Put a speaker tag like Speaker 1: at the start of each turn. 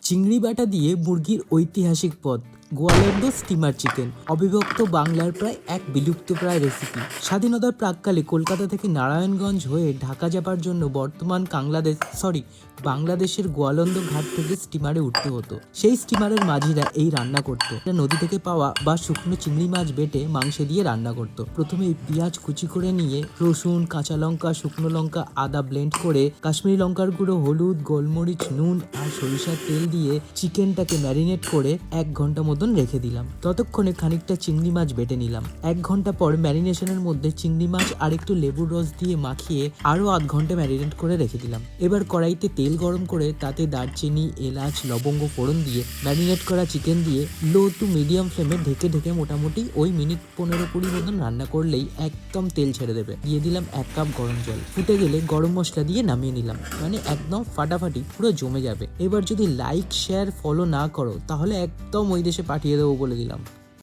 Speaker 1: চিংড়ি বাটা দিয়ে মুরগির ঐতিহাসিক পদ গোয়ালন্দ স্টিমার চিকেন অবিভক্ত বাংলার প্রায় এক বিলুপ্তপ্রায় রেসিপি। স্বাধীনতার প্রাক্কালে কলকাতা থেকে নারায়ণগঞ্জ হয়ে ঢাকা যাবার জন্য বাংলাদেশের গোয়ালন্দ ঘাট থেকে স্টিমারে উঠতে হতো। সেই স্টিমারের মাঝিরা এই রান্না করত। নদী থেকে পাওয়া বা শুকনো চিংড়ি মাছ বেটে মাংসে দিয়ে রান্না করত। প্রথমে পেঁয়াজ কুচি করে নিয়ে রসুন, কাঁচা লঙ্কা, শুকনো লঙ্কা, আদা ব্লেন্ড করে কাশ্মীরি লঙ্কার গুঁড়ো, হলুদ, গোলমরিচ, নুন আর সরিষার তেল দিয়ে চিকেনটাকে ম্যারিনেট করে 1 ঘন্টা মতন রেখে দিলাম। ততক্ষণে খানিকটা চিংড়ি মাছ বেটে নিলাম। 1 ঘন্টা পর ম্যারিনেশনের মধ্যে চিংড়ি মাছ আর একটু লেবুর রস দিয়ে মাখিয়ে আরো 1/2 ঘন্টা ম্যারিনেট করে রেখে দিলাম। এবার কড়াইতে তেল গরম করে তাতে দারচিনি, এলাচ, লবঙ্গ ফোড়ন দিয়ে ম্যারিনেট করা চিকেন দিয়ে লো টু মিডিয়াম ফ্লেমে ঢেকে মোটামুটি ওই মিনিট 15-20 মতন রান্না করলেই একদম তেল ছেড়ে দেবে। দিয়ে দিলাম 1 কাপ গরম জল। ফুটে গেলে গরম মশলা দিয়ে নামিয়ে নিলাম। মানে একদম ফাটাফাটি পুরো জমে যাবে। এবার যদি লাইক, শেয়ার, ফলো না করো তাহলে একদম ওই দেশে পাঠিয়ে দেবো বলে দিলাম।